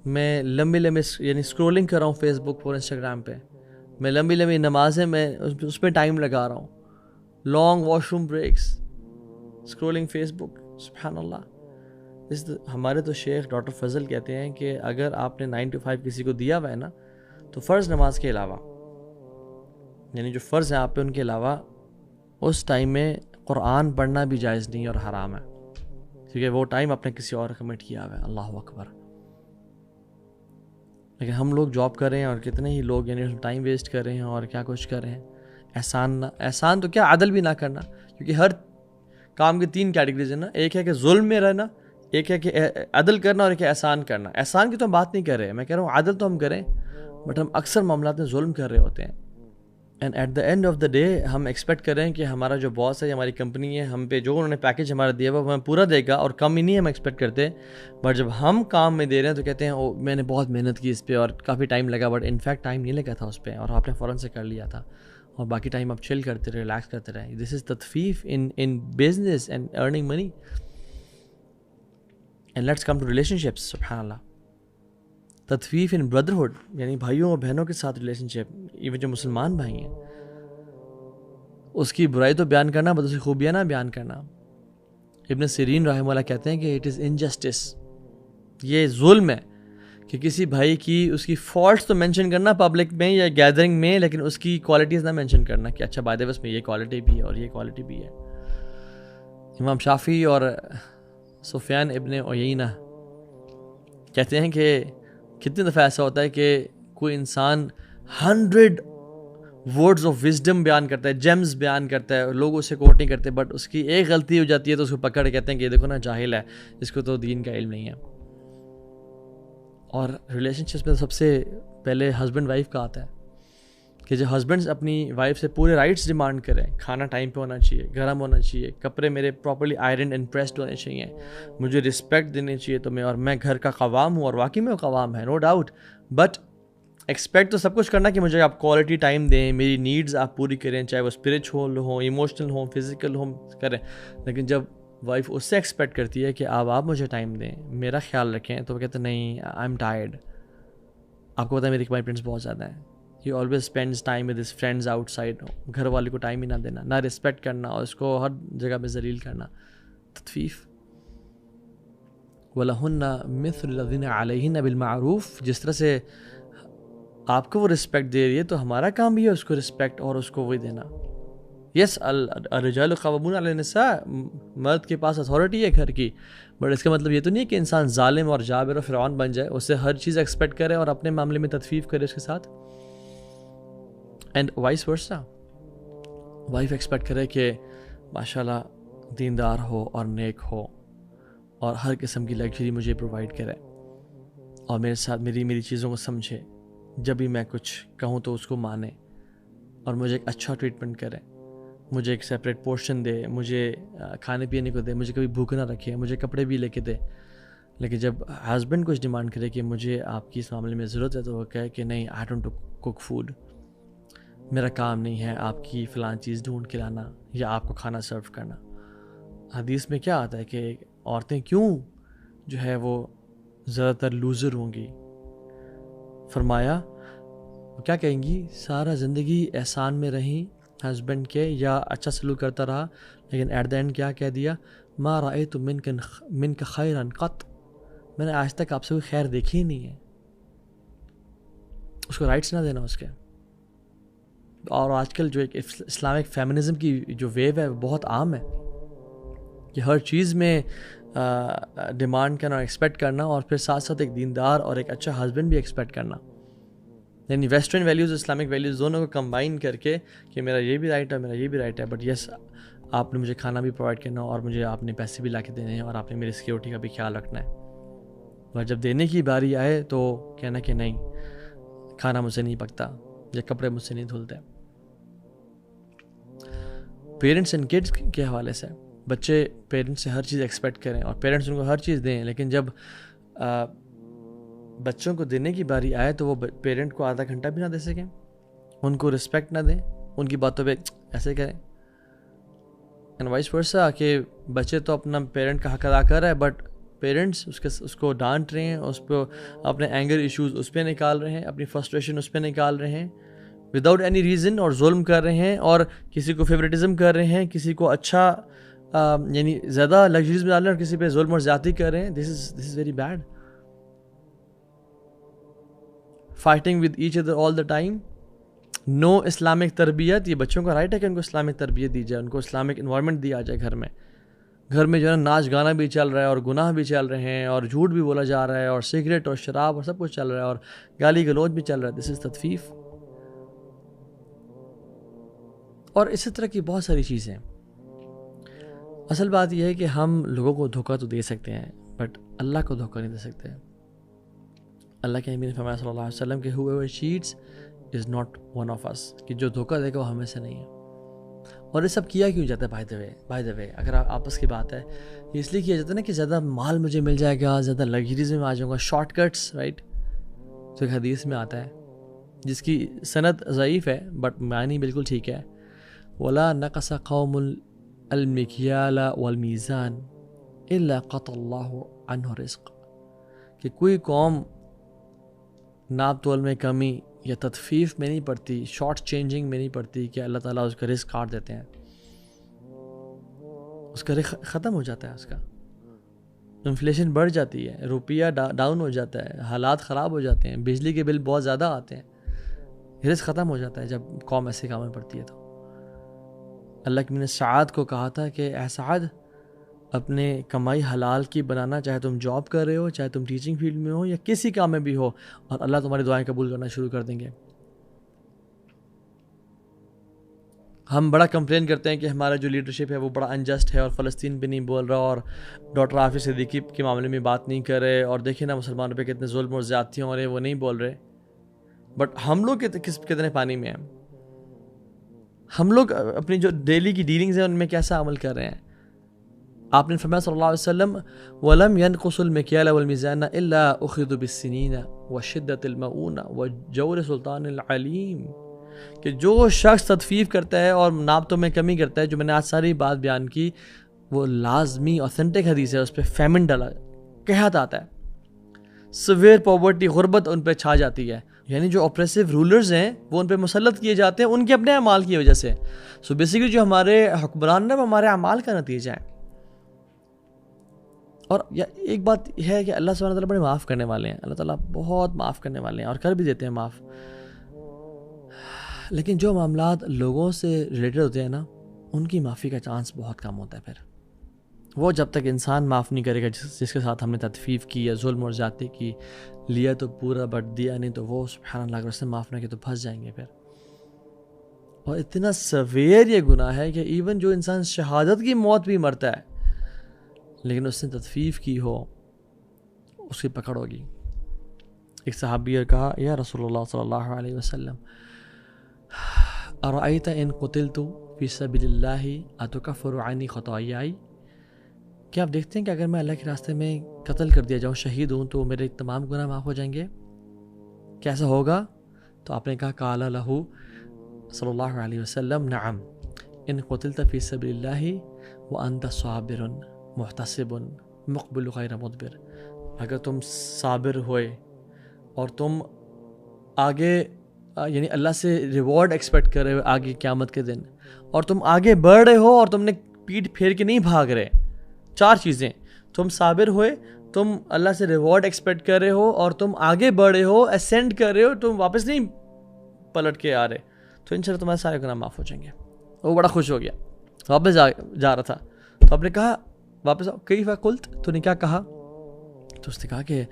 میں لمبی یعنی اسکرولنگ کر رہا ہوں فیس بک اور انسٹاگرام پہ, میں لمبی نمازیں میں اس پہ ٹائم لگا رہا ہوں, long washroom breaks, scrolling Facebook. سبحان اللہ. ہمارے تو شیخ ڈاکٹر فضل کہتے ہیں کہ اگر آپ نے 9 to 5 کسی کو دیا ہوا ہے نا, تو فرض نماز کے علاوہ, یعنی جو فرض ہیں آپ پہ ان کے علاوہ, اس ٹائم میں قرآن پڑھنا بھی جائز نہیں اور حرام ہے, کیونکہ وہ ٹائم آپ نے کسی اور کمٹ کیا ہوا ہے. اللہ اکبر. لیکن ہم لوگ جاب کر رہے ہیں اور کتنے ہی لوگ یعنی ٹائم ویسٹ کر رہے ہیں اور کیا کچھ کر رہے ہیں. احسان تو کیا, عدل بھی نہ کرنا, کیونکہ ہر کام کی 3 کیٹیگریز ہیں نا, ایک ہے کہ ظلم میں رہنا, ایک ہے کہ عدل کرنا, اور ایک ہے احسان کرنا. احسان کی تو ہم بات نہیں کر رہے, میں کہہ رہا ہوں عدل تو ہم کریں, بٹ ہم اکثر معاملات میں ظلم کر رہے ہوتے ہیں. And at the end of the day ہم ایکسپیکٹ کر رہے ہیں کہ ہمارا جو باس ہے, ہماری کمپنی ہے, ہم پہ جو انہوں نے پیکیج ہمارا دیا ہوا وہ ہمیں پورا دے گا, اور کم ہی نہیں ہم ایکسپیکٹ کرتے. بٹ جب ہم کام میں دے رہے ہیں تو کہتے ہیں او میں نے بہت محنت کی اس پہ اور کافی ٹائم لگا, بٹ انفیکٹ ٹائم نہیں لگا تھا اس پہ, اور آپ نے فوراً سے کر لیا تھا, اور باقی ٹائم آپ چل کرتے رہے, ریلیکس کرتے رہے. دس از تطفیف in business and earning money. And let's come to relationships. سبحان اللہ. تطفیف ان بردرہڈ, یعنی بھائیوں اور بہنوں کے ساتھ ریلیشن شپ, ایون جو مسلمان بھائی ہیں, اس کی برائی تو بیان کرنا, بس اس کی خوبیاں نہ بیان کرنا. ابن سیرین رحمہ اللہ کہتے ہیں کہ اٹ از انجسٹس, یہ ظلم ہے کہ کسی بھائی کی اس کی فالٹس تو مینشن کرنا پبلک میں یا گیدرنگ میں, لیکن اس کی کوالٹیز نہ مینشن کرنا کہ اچھا بائی دا وے اس میں یہ کوالٹی بھی ہے اور یہ کوالٹی بھی ہے. امام شافعی اور سفیان ابن عیینہ کہتے ہیں کہ کتنی دفعہ ایسا ہوتا ہے کہ کوئی انسان 100 ورڈز آف وزڈم بیان کرتا ہے، جیمز بیان کرتا ہے، لوگ اسے کوٹ نہیں کرتے، بٹ اس کی ایک غلطی ہو جاتی ہے تو اس کو پکڑ کہتے ہیں کہ یہ دیکھو نا جاہل ہے، اس کو تو دین کا علم نہیں ہے۔ اور ریلیشن شپس میں سب سے پہلے ہسبینڈ وائف کا آتا ہے کہ جو ہسبینڈز اپنی وائف سے پورے رائٹس ڈیمانڈ کریں، کھانا ٹائم پہ ہونا چاہیے، گرم ہونا چاہیے، کپڑے میرے پراپرلی آئرن اینڈ پریسڈ ہونے چاہیے، مجھے رسپیکٹ دینی چاہیے تمہیں، اور میں گھر کا قوام ہوں، اور واقعی میں قوام ہے، نو ڈاؤٹ، بٹ ایکسپیکٹ تو سب کچھ کرنا کہ مجھے آپ کوالٹی ٹائم دیں، میری نیڈز آپ پوری کریں، چاہے وہ اسپرچول ہوں، ایموشنل ہوں، فزیکل ہوں، کریں۔ لیکن جب وائف اس سے ایکسپیکٹ کرتی ہے کہ آپ مجھے ٹائم دیں، میرا خیال رکھیں، تو وہ کہتے ہیں نہیں، آئی ایم ٹائرڈ۔ آپ کو پتہ ہے میری کمٹمنٹس بہت زیادہ ہیں، he always spends time with his friends out side, گھر والے کو ٹائم ہی نہ دینا، نہ رسپیکٹ کرنا، اور اس کو ہر جگہ پہ ذلیل کرنا، تطفیف۔ وَلَهُنَّ مِثْلُ الَّذِينَ عَلَيْهِنَّ بِالْمَعْرُوفِ، جس طرح سے آپ کو وہ رسپیکٹ دے رہی ہے تو ہمارا کام بھی ہے اس کو رسپیکٹ اور اس کو وہی دینا۔ یس، الرجال قوامون علی النساء، مرد کے پاس اتھارٹی ہے گھر کی، بٹ اس کا مطلب یہ تو نہیں ہے کہ انسان ظالم اور جابر اور فرعون بن جائے، اس سے ہر چیز ایکسپیکٹ کرے اور اپنے معاملے میں تطفیف کرے اس کے ساتھ، and vice versa, wife expect کرے کہ ماشاءاللہ دیندار ہو اور نیک ہو اور ہر قسم کی لگژری مجھے پرووائڈ کرے، اور میرے ساتھ میری چیزوں کو سمجھے، جب بھی میں کچھ کہوں تو اس کو مانے، اور مجھے ایک اچھا ٹریٹمنٹ کرے، مجھے ایک سیپریٹ پورشن دے، مجھے کھانے پینے کو دے، مجھے کبھی بھوک نہ رکھے، مجھے کپڑے بھی لے کے دے۔ لیکن جب ہسبینڈ کچھ ڈیمانڈ کرے کہ مجھے آپ کی اس معاملے میں ضرورت ہے، تو وہ کہے کہ نہیں، آئی ڈونٹ کوک فوڈ، میرا کام نہیں ہے آپ کی فلاں چیز ڈھونڈ کے لانا یا آپ کو کھانا سرو کرنا۔ حدیث میں کیا آتا ہے کہ عورتیں کیوں جو ہے وہ زیادہ تر لوزر ہوں گی؟ فرمایا وہ کیا کہیں گی، سارا زندگی احسان میں رہیں ہسبینڈ کے یا اچھا سلوک کرتا رہا، لیکن ایٹ دا اینڈ کیا کہہ دیا، ما رأیت منک خیرا قط، میں نے آج تک آپ سے کوئی خیر دیکھی ہی نہیں ہے۔ اس کو رائٹس نہ دینا اس کے۔ اور آج کل جو ایک اسلامک فیمنزم کی جو ویو ہے وہ بہت عام ہے کہ ہر چیز میں ڈیمانڈ کرنا، ایکسپیکٹ کرنا، اور پھر ساتھ ساتھ ایک دیندار اور ایک اچھا ہسبینڈ بھی ایکسپیکٹ کرنا، یعنی ویسٹرن ویلیوز اسلامک ویلیوز دونوں کو کمبائن کر کے کہ میرا یہ بھی رائٹ ہے، میرا یہ بھی رائٹ ہے، بٹ یس آپ نے مجھے کھانا بھی پرووائڈ کرنا، اور مجھے آپ نے پیسے بھی لا کے دینے ہیں، اور آپ نے میری سیکورٹی کا بھی خیال رکھنا ہے، اور جب دینے کی باری آئے تو کہنا کہ نہیں، کھانا مجھ سے نہیں پکتا یا کپڑے مجھ سے نہیں دھلتے۔ پیرنٹس اینڈ کڈس کے حوالے سے بچے پیرنٹس سے ہر چیز ایکسپیکٹ کریں اور پیرنٹس ان کو ہر چیز دیں، لیکن جب بچوں کو دینے کی باری آئے تو وہ پیرنٹ کو آدھا گھنٹہ بھی نہ دے سکیں، ان کو رسپیکٹ نہ دیں، ان کی باتوں پہ ایسے کریں، اینڈ وائس ورسا کہ بچے تو اپنا پیرنٹ کا حق ادا کر رہا ہے، بٹ پیرنٹس اس کو ڈانٹ رہے ہیں، اس پہ اپنے اینگر ایشوز اس پہ نکال رہے ہیں، اپنی فرسٹریشن اس پہ نکال رہے ہیں وداؤٹ اینی ریزن، اور ظلم کر رہے ہیں، اور کسی کو فیوریٹزم کر رہے ہیں، کسی کو اچھا یعنی زیادہ لگژریز میں ڈال رہے ہیں، اور کسی پہ ظلم اور زیادتی کر رہے ہیں۔ This is very bad. Fighting with each other all the time, no Islamic تربیت۔ یہ بچوں کا رائٹ ہے کہ ان کو اسلامک تربیت دی جائے، ان کو اسلامک انوائرمنٹ دیا جائے گھر میں جو ہے نا ناچ گانا بھی چل رہا ہے، اور گناہ بھی چل رہے ہیں، اور جھوٹ بھی بولا جا رہا ہے، اور سگریٹ اور شراب اور سب کچھ چل رہا ہے، اور گالی گلوچ بھی چل رہا ہے۔ دس از تطفیف۔ اور اسی طرح کی بہت ساری چیزیں۔ اصل بات یہ ہے کہ ہم لوگوں کو دھوکہ تو دے سکتے ہیں، بٹ اللہ کو دھوکہ نہیں دے سکتے۔ اللہ کے نبی نے فرمایا صلی اللہ علیہ وسلم کہ whoever cheats is not one of us، کہ جو دھوکہ دے گا وہ ہمیں سے نہیں ہے۔ اور یہ سب کیا کیوں جاتا ہے؟ بائی دا وے اگر آپس کی بات ہے، یہ اس لیے کیا جاتا ہے نا کہ زیادہ مال مجھے مل جائے گا، زیادہ لگژریز میں آ جاؤں گا، شارٹ کٹس، رائٹ؟ تو ایک حدیث میں آتا ہے جس کی سند ضعیف ہے بٹ معنی بالکل ٹھیک ہے، وَلَا نَقَصَ قَوْمُ الْمِكْيَالَ وَالْمِيزَانَ إِلَّا قَطَ اللَّهُ عَنْهُ رِزْقَ، کہ کوئی قوم ناپ تول میں کمی یا تطفیف میں نہیں پڑتی، شارٹ چینجنگ میں نہیں پڑتی کہ اللہ تعالیٰ اس کا رزق کاٹ دیتے ہیں، اس کا رزق ختم ہو جاتا ہے، اس کا انفلیشن بڑھ جاتی ہے، روپیہ ڈاؤن ہو جاتا ہے، حالات خراب ہو جاتے ہیں، بجلی کے بل بہت زیادہ آتے ہیں، رزق ختم ہو جاتا ہے جب قوم ایسے کام میں پڑتی ہے۔ تو اللہ کے نے سعد کو کہا تھا کہ اے سعد، اپنے کمائی حلال کی بنانا، چاہے تم جاب کر رہے ہو، چاہے تم ٹیچنگ فیلڈ میں ہو یا کسی کام میں بھی ہو، اور اللہ تمہاری دعائیں قبول کرنا شروع کر دیں گے۔ ہم بڑا کمپلین کرتے ہیں کہ ہمارا جو لیڈرشپ ہے وہ بڑا انجسٹ ہے اور فلسطین پہ نہیں بول رہا، اور ڈاکٹر عافظ صدیقی کے معاملے میں بات نہیں کر رہے، اور دیکھیں نا مسلمانوں پہ کتنے ظلم اور زیادتیاں ہو رہے ہیں، وہ نہیں بول رہے۔ بٹ ہم لوگ کتنے پانی میں ہیں؟ ہم لوگ اپنی جو ڈیلی کی ڈیلنگز ہیں ان میں کیسا عمل کر رہے ہیں؟ آپ نے فرمایا صلی اللہ علیہ وسلم وَلَمْ يَنْقُصُ الْمِكْيَالَ وَالْمِيزَانَ إِلَّا أُخِذُوا بِالسِّنِينَ وَشِدَّةِ الْمَؤُونَ وَجَوْرِ سُلْطَانِ الْعَلِيمِ، کہ جو شخص تطفیف کرتا ہے اور ناپتوں میں کمی کرتا ہے، جو میں نے آج ساری بات بیان کی وہ لازمی اوتھینٹک حدیث ہے، اس پہ فیمن ڈالا قحط آتا ہے، سویئر پاورٹی، غربت ان پہ چھا جاتی ہے، یعنی جو اپریسو رولرز ہیں وہ ان پہ مسلط کیے جاتے ہیں ان کے اپنے اعمال کی وجہ سے۔ سو بیسیکلی جو ہمارے حکمران ہیں وہ ہمارے اعمال کا نتیجہ ہے۔ اور ایک بات ہے کہ اللہ سبحانہ تعالیٰ بڑے معاف کرنے والے ہیں، اللہ تعالیٰ بہت معاف کرنے والے ہیں اور کر بھی دیتے ہیں معاف، لیکن جو معاملات لوگوں سے ریلیٹڈ ہوتے ہیں نا ان کی معافی کا چانس بہت کم ہوتا ہے۔ پھر وہ جب تک انسان معاف نہیں کرے گا جس کے ساتھ ہم نے تطفیف کی یا ظلم اور زیادتی کی، لیا تو پورا بٹ دیا نہیں تو وہ سبحان اللہ اگر اس نے معاف نہ کیا تو پھنس جائیں گے پھر۔ اور اتنا سویر یہ گناہ ہے کہ ایون جو انسان شہادت کی موت بھی مرتا ہے لیکن اس نے تطفیف کی ہو اس کی پکڑ ہوگی۔ ایک صحابی نے کہا یا رسول اللہ صلی اللہ علیہ وسلم ارأیت ان قتلت فی سبیل اللہ اتکفر عنی خطایائی، کیا آپ دیکھتے ہیں کہ اگر میں اللہ کے راستے میں قتل کر دیا جاؤں، شہید ہوں، تو میرے تمام گناہ معاف ہو جائیں گے؟ کیسا ہوگا؟ تو آپ نے کہا قال لہ صلی اللہ علیہ وسلم نعم ان قتلت فی سبیل اللہ وانت صابر محتسب مقبل غیر مدبر، اگر تم صابر ہوئے اور تم آگے یعنی اللہ سے ریوارڈ ایکسپیکٹ کر رہے ہو آگے قیامت کے دن، اور تم آگے بڑھ رہے ہو اور تم نے پیٹھ پھیر کے نہیں بھاگ رہے، چار چیزیں، تم صابر ہوئے، تم اللہ سے ریوارڈ ایکسپیکٹ کر رہے ہو، اور تم آگے بڑھ رہے ہو، اسینڈ کر رہے ہو، تم واپس نہیں پلٹ کے آ رہے، تو انشاءاللہ تمہارے سارے گناہ معاف ہو جائیں گے۔ وہ بڑا خوش ہو گیا، واپس جا رہا تھا، تو آپ نے کہا واپس کیف قلت، تو نے کیا کہا؟ تو اس نے کہا کہ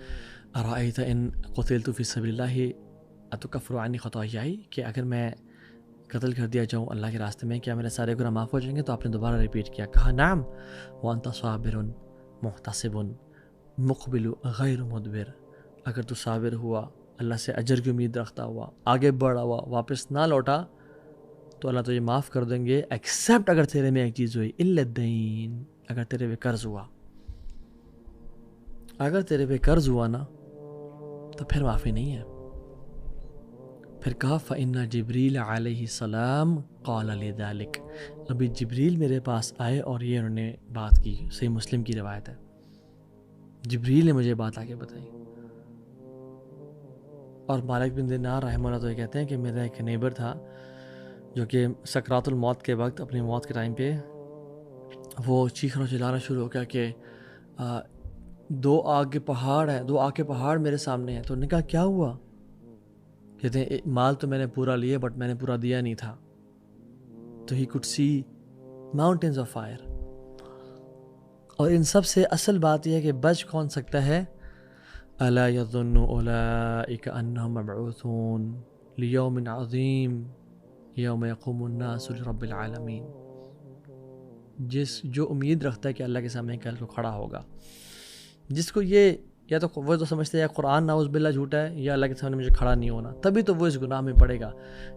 ارأیت ان قتلت فی سبیل اللہ اتکفر عنی خطایائی، کہ اگر میں قتل کر دیا جاؤں اللہ کے راستے میں کیا میرے سارے گناہ معاف ہو جائیں گے؟ تو آپ نے دوبارہ ریپیٹ کیا، کہا نعم وانت صابر محتسب مقبل غیر مدبر، اگر تو صابر ہوا، اللہ سے اجر کی امید رکھتا ہوا، آگے بڑھا ہوا، واپس نہ لوٹا، تو اللہ تجھے معاف کر دیں گے، ایکسیپٹ اگر تیرے میں ایک چیز ہوئی الا الدین، اگر تیرے پہ قرض ہوا، اگر تیرے پہ قرض ہوا نا تو پھر معافی نہیں ہے۔ پھر کہا فإن جبریل علیہ السلام قال لذلك، ابھی جبریل میرے پاس آئے اور یہ انہوں نے بات کی، صحیح مسلم کی روایت ہے، جبریل نے مجھے بات آگے بتائی۔ اور مالک بن دینار رحمہ اللہ تو یہ کہتے ہیں کہ میرا ایک نیبر تھا جو کہ سکرات الموت کے وقت، اپنی موت کے ٹائم پہ وہ چیخنا چلانا شروع ہو گیا کہ دو آگ کے پہاڑ میرے سامنے ہیں۔ تو انہوں نے کہا کیا ہوا؟ کہتے ہیں مال تو میں نے پورا لیا بٹ میں نے پورا دیا نہیں تھا۔ تو ہی could see mountains of fire۔ اور ان سب سے اصل بات یہ ہے کہ بچ کون سکتا ہے؟ الا یظن اولئک انہم مبعوثون لیوم عظیم یوم یقوم الناس لرب العالمین، جو امید رکھتا ہے کہ اللہ کے سامنے کل کو کھڑا ہوگا، جس کو یہ یا تو وہ تو سمجھتے ہیں یا قرآن نعوذ باللہ جھوٹا ہے یا اللہ کے سامنے مجھے کھڑا نہیں ہونا، تبھی تو وہ اس گناہ میں پڑے گا۔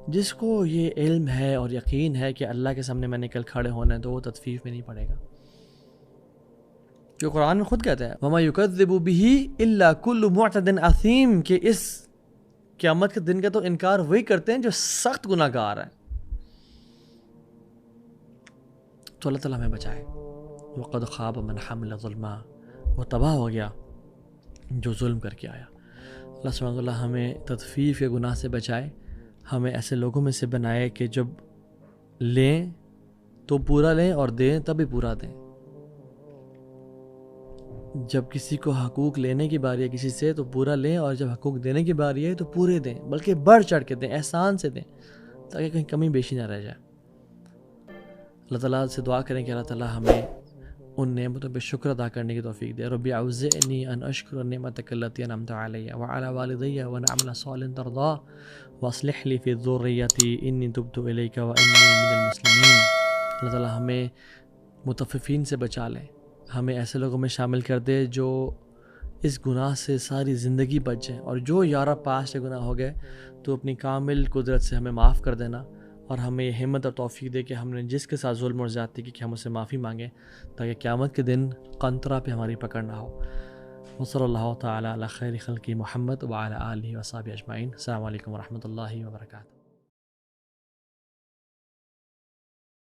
جس کو یہ علم ہے اور یقین ہے کہ اللہ کے سامنے میں نے کل کھڑے ہونا ہے تو وہ تطفیف میں نہیں پڑے گا، جو قرآن میں خود کہتا ہے وَمَا يُكَذِّبُ بِهِ إِلَّا كُلُّ مُعْتَدٍ أَثِيمٍ، کہ اس قیامت کے دن کا تو انکار وہی کرتے ہیں جو سخت گناہ گار ہیں۔ تو اللہ تعالیٰ ہمیں بچائے۔ وَقَدْ خَابَ مَنْ حَمِلَ ظُلْمًا، وہ تباہ ہو گیا جو ظلم کر کے آیا۔ اللہ سبحانہ وتعالیٰ ہمیں تطفیف کے گناہ سے بچائے، ہمیں ایسے لوگوں میں سے بنائے کہ جب لیں تو پورا لیں اور دیں تب بھی پورا دیں، جب کسی کو حقوق لینے کی باری ہے کسی سے تو پورا لیں، اور جب حقوق دینے کی باری ہے تو پورے دیں، بلکہ بڑھ چڑھ کے دیں، احسان سے دیں، تاکہ کہیں کمی بیشی نہ رہ جائے۔ اللہ تعالیٰ سے دعا کریں کہ اللہ تعالیٰ ہمیں ان نعمتوں پہ شکر ادا کرنے کی توفیق دے. ربی اوزعنی ان اشکر نعمتک التی انعمت علی وعلی والدی وان اعمل صالحا ترضاه واصلح لی فی ذریتی انی تبت الیک وانی من المسلمین. اللہ تعالیٰ ہمیں متففین سے بچا لے, ہمیں ایسے لوگوں میں شامل کر دے جو اس گناہ سے ساری زندگی بچ جائیں, اور جو یا رب پاسٹ گناہ ہو گئے تو اپنی کامل قدرت سے ہمیں معاف کر دینا, اور ہمیں یہ ہمت اور توفیق دے کہ ہم نے جس کے ساتھ ظلم اور زیادتی کی کہ ہم اسے معافی مانگیں, تاکہ قیامت کے دن قنطرہ پہ ہماری پکڑ نہ ہو. وصلی اللہ تعالیٰ علی خیر خلق محمد وعلی آلہ وصحبہ اجمعین. السلام علیکم ورحمۃ اللہ وبرکاتہ.